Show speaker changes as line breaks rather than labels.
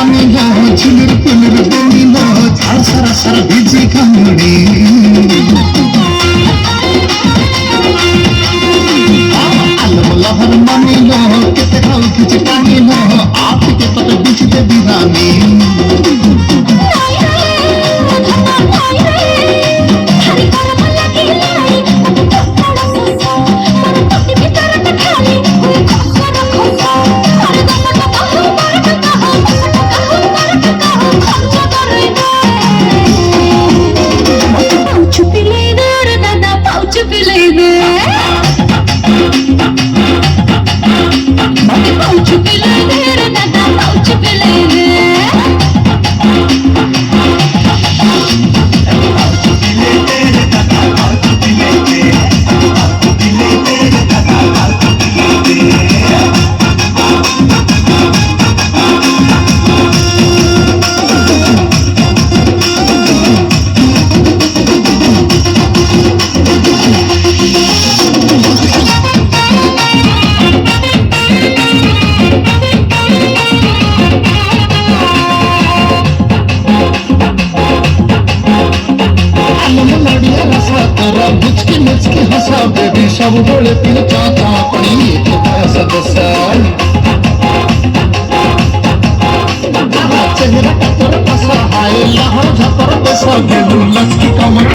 টানিল ঝিলির ফুলের দলিল ঝাড় সারা সারা ভিজি কামড়ে আলম লহর মানিল কেতে খাও কিছু টানিল আপিকে তোকে বুঝতে বিরামি सब बोले पिल चाचा पड़ी